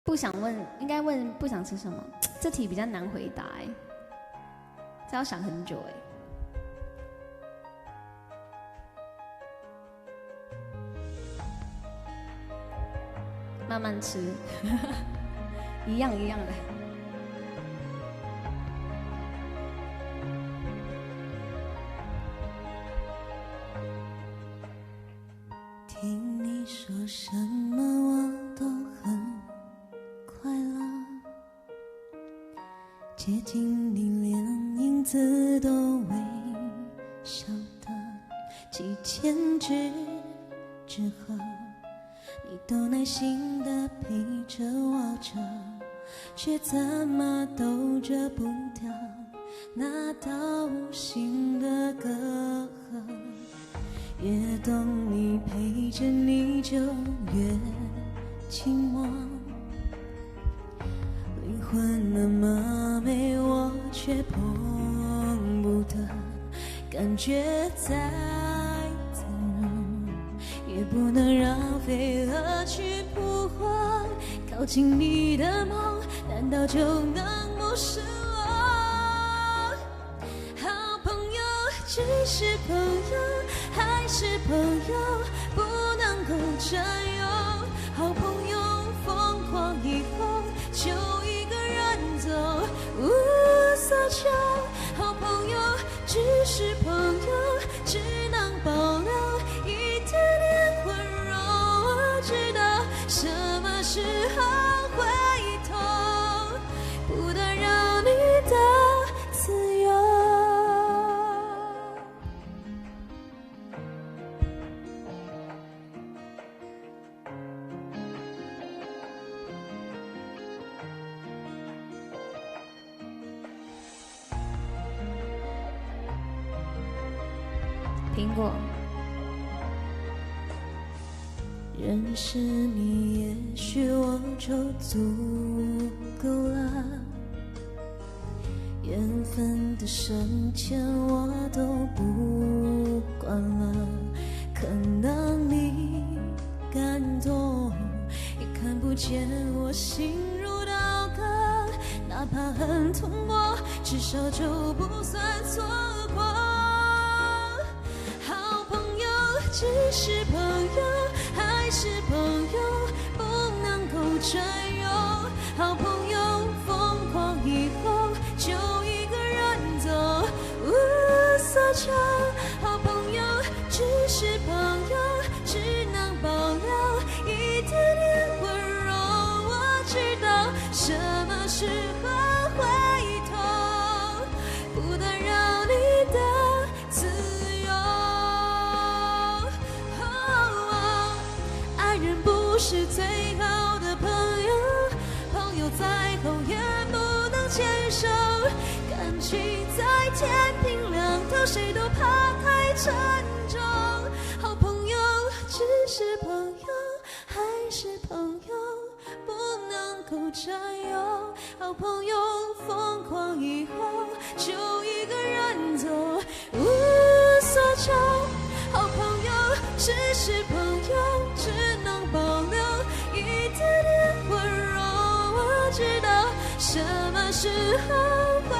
不想问，应该问不想吃什么。这题比较难回答哎，这要想很久哎。慢慢吃，一样一样的。听你说什么我都很快乐，接近你连影子都微小的几千之后，你都耐心地陪着我着，却怎么都遮不掉那道无形的隔阂。越懂你陪着你就越寂寞，灵魂那么美我却碰不得，感觉再怎么也不能让飞蛾去扑火，靠近你的梦难道就能不失落？好朋友只是朋友还是朋友不能够占有，好朋友疯狂以后就一个人走，无所求。好朋友只是朋友，只能保留一点点温柔。我知道什么时候回头，不打扰你的自由。苹果。认识你，也许我就足够了。缘分的深浅我都不管了，可能你感动，也看不见我心如刀割。哪怕很痛过，至少就不算错过。好朋友只是朋友还是朋友不能够占有，好朋友疯狂以后就一个人走，无所求。好朋友只是朋友，只能保留一点点温柔。我知道什么时候回头，不打扰你的自由。爱人不是最好的朋友，朋友再好也不能牵手，感情再天平两头，谁都怕太沉重。好朋友只是朋友还是朋友不能够占有，好朋友疯狂以后就一个人走，无所求。好朋友只是朋友，只能保留一点点温柔。我知道什么时候会